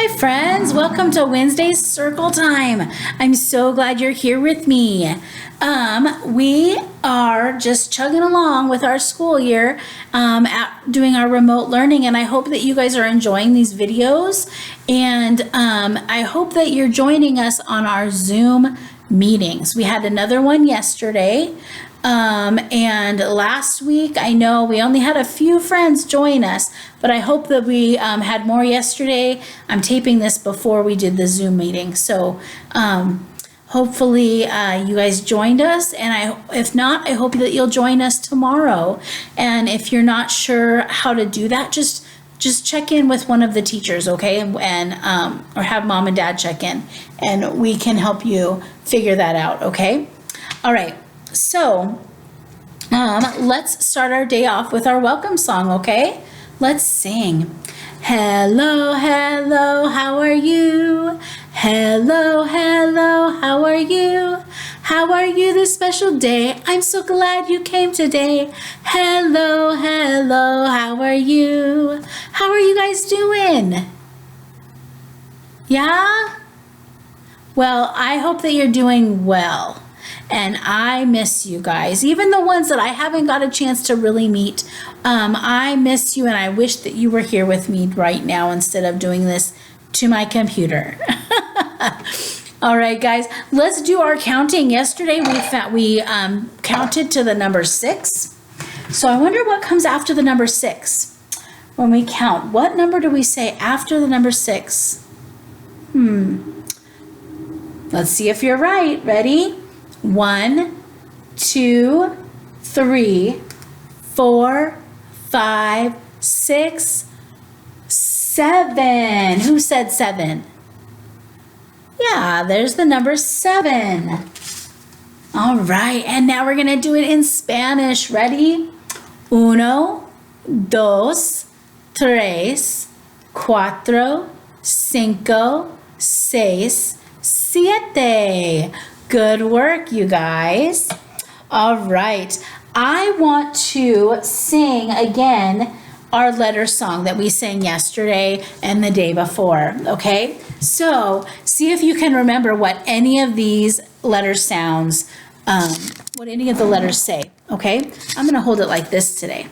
Hi friends, welcome to Wednesday's Circle Time. I'm so glad you're here with me. We are just chugging along with our school year, doing our remote learning, and I hope that you guys are enjoying these videos, and I hope that you're joining us on our Zoom meetings. We had another one yesterday. And last week, I know we only had a few friends join us, but I hope that we had more yesterday. I'm taping this before we did the Zoom meeting, so hopefully you guys joined us, and if not, I hope that you'll join us tomorrow. And if you're not sure how to do that, just check in with one of the teachers, okay, and or have mom and dad check in, and we can help you figure that out, okay? All right. So, let's start our day off with our welcome song, okay? Let's sing. Hello, hello, how are you? Hello, hello, how are you? How are you this special day? I'm so glad you came today. Hello, hello, how are you? How are you guys doing? Yeah? Well, I hope that you're doing well. And I miss you guys, even the ones that I haven't got a chance to really meet. I miss you, and I wish that you were here with me right now instead of doing this to my computer. All right, guys, let's do our counting. Yesterday we counted to the number 6. So I wonder what comes after the number 6 when we count. What number do we say after the number 6? Let's see if you're right. Ready? 1, 2, 3, 4, 5, 6, 7. Who said 7? Yeah, there's the number 7. All right, and now we're going to do it in Spanish. Ready? 1, 2, 3, 4, 5, 6, 7. Good work, you guys. All right. I want to sing again our letter song that we sang yesterday and the day before, okay? So, see if you can remember what any of these letter sounds, what any of the letters say, okay? I'm going to hold it like this today.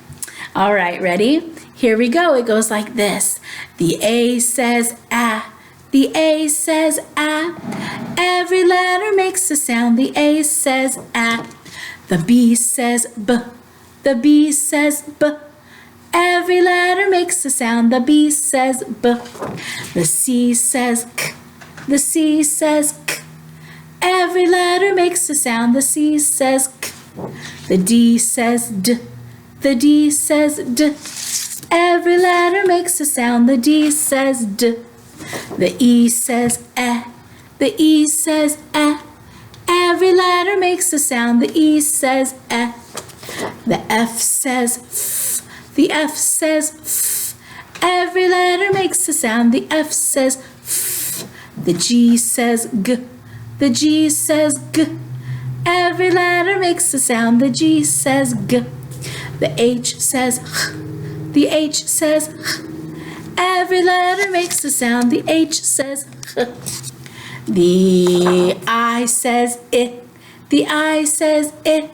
All right, ready? Here we go. It goes like this. The A says ah. The A says ah. Every letter makes a sound. The A says ah. The B says b. The B says b. Every letter makes a sound. The B says b. The C says k. The C says k. Every letter makes a sound. The C says k. The D says d. The D says d. Every letter makes a sound. The D says d. The E says eh. The E says eh. Every letter makes a sound. The E says eh. The F says f. The F says f. Every letter makes a sound. The F says f. The G says g. The G says g. Every letter makes a sound. The G says g. The H says h. The H says h. Every letter makes a sound. The H says h. The I says it. The I says it.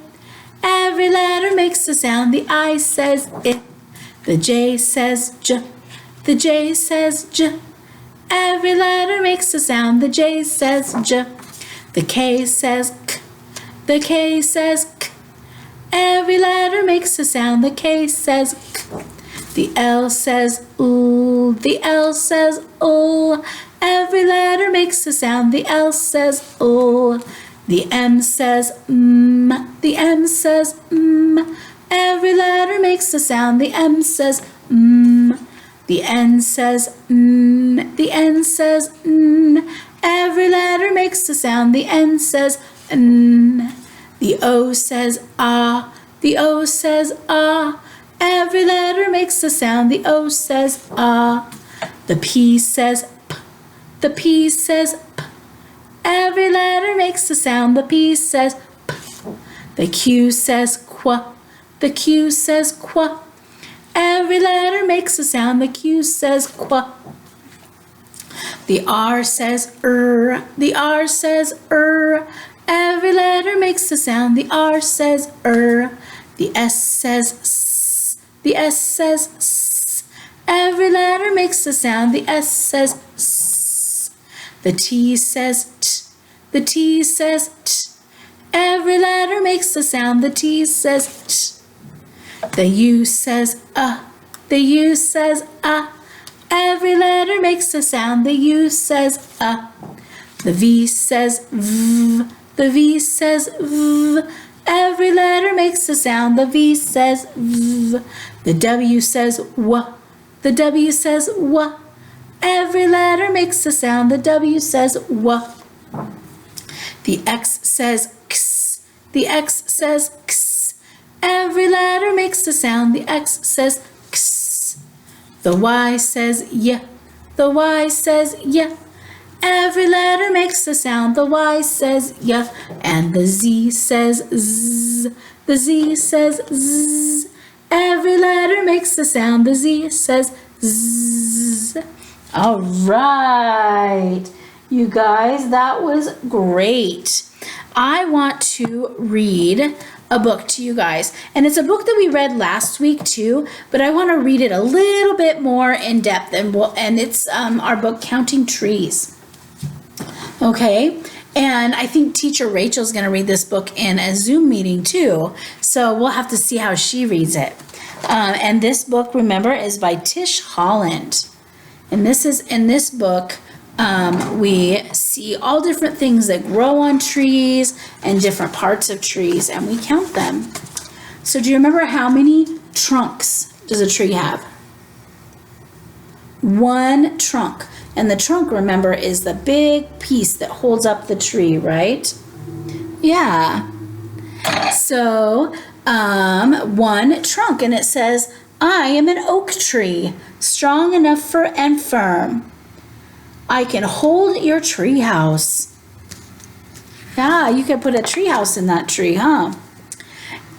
Every letter makes a sound. The I says it. The J says j. The J says j. Every letter makes a sound. The J says j. The K says k. The K says k. Every letter makes a sound. The K says k. The L says ooh. The L says ooh. Every letter makes a sound. The L says ooh. The M says mm. The M says mm. Every letter makes a sound. The M says mm. The N says mm. The N says mm. Every letter makes a sound. The N says mm. The O says ah. The O says ah. Every letter makes a sound. The O says ah. The P says p. The P says p. Every letter makes a sound. The P says p. The Q says qu. The Q says qu. Every letter makes a sound. The Q says qu. The R says the R says every letter makes a sound. The R says the S says s, the S says s, every letter makes a sound. The S says s. The T says t, the T says t, every letter makes a sound. The T says t. The U says the U says every letter makes a sound. The U says The V says v, the V says v, every letter makes a sound. The V says v. The W says w, the W says w, every letter makes a sound. The W says w. The X says x, the X says x, every letter makes a sound. The X says x. The Y says y, the Y says y, every letter makes a sound. The Y says y. And the Z says z, the Z says z, every letter makes a sound. The Z says z. All right, you guys, that was great. I want to read a book to you guys, and it's a book that we read last week too, but I want to read it a little bit more in depth, and it's our book Counting Trees. Okay, and I think teacher Rachel's going to read this book in a Zoom meeting too, so we'll have to see how she reads it. And this book, remember, is by Tish Holland. And this is in this book, we see all different things that grow on trees and different parts of trees, and we count them. So do you remember how many trunks does a tree have? One trunk. And the trunk, remember, is the big piece that holds up the tree, right? Yeah. So, one trunk, and it says, I am an oak tree, strong enough and firm. I can hold your tree house. Yeah, you could put a tree house in that tree, huh?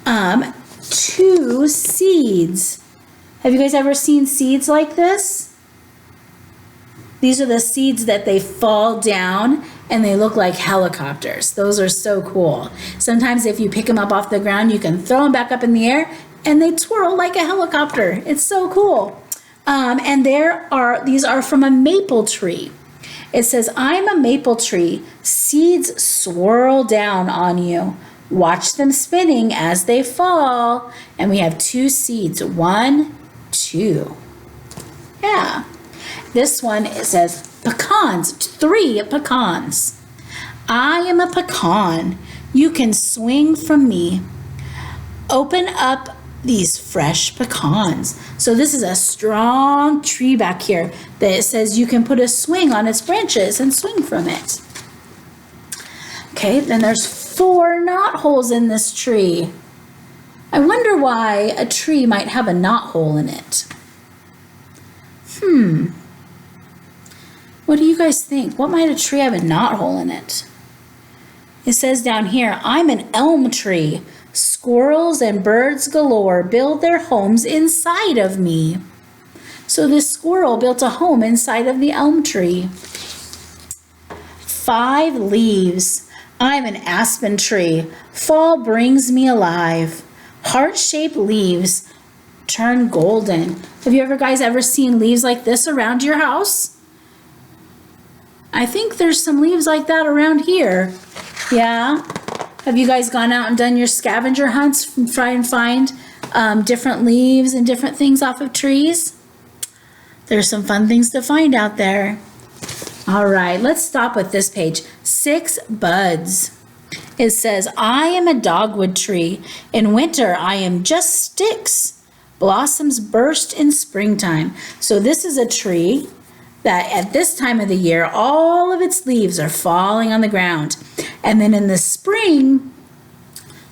2 seeds. Have you guys ever seen seeds like this? These are the seeds that they fall down and they look like helicopters. Those are so cool. Sometimes if you pick them up off the ground, you can throw them back up in the air and they twirl like a helicopter. It's so cool. And these are from a maple tree. It says, I'm a maple tree. Seeds swirl down on you. Watch them spinning as they fall. And we have 2 seeds. 1, 2. Yeah. This one, it says pecans. 3 pecans. I am a pecan. You can swing from me. Open up these fresh pecans. So this is a strong tree back here that it says you can put a swing on its branches and swing from it. Okay, then there's 4 knot holes in this tree. I wonder why a tree might have a knot hole in it. What do you guys think? What might a tree have a knot hole in it? It says down here, I'm an elm tree. Squirrels and birds galore build their homes inside of me. So this squirrel built a home inside of the elm tree. 5 leaves. I'm an aspen tree. Fall brings me alive. Heart-shaped leaves turn golden. Have you guys ever seen leaves like this around your house? I think there's some leaves like that around here. Yeah? Have you guys gone out and done your scavenger hunts and try and find different leaves and different things off of trees? There's some fun things to find out there. All right, let's stop with this page. 6 buds. It says, I am a dogwood tree. In winter, I am just sticks. Blossoms burst in springtime. So this is a tree that at this time of the year, all of its leaves are falling on the ground. And then in the spring,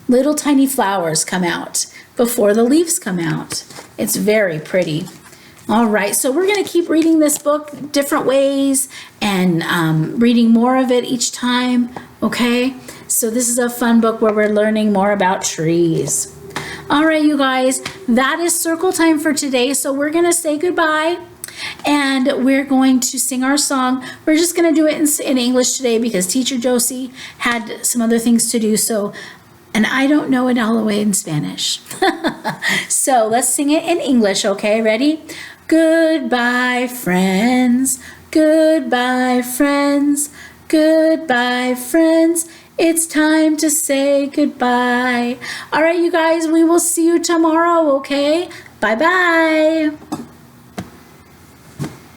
little tiny flowers come out before the leaves come out. It's very pretty. All right, so we're going to keep reading this book different ways and reading more of it each time, okay? So this is a fun book where we're learning more about trees. All right, you guys, that is circle time for today. So we're going to say goodbye. and we're going to sing our song. We're just going to do it in English today because Teacher Josie had some other things to do. So, and I don't know it all the way in Spanish. So let's sing it in English, okay? Ready? Goodbye, friends. Goodbye, friends. Goodbye, friends. It's time to say goodbye. All right, you guys, we will see you tomorrow, okay? Bye-bye.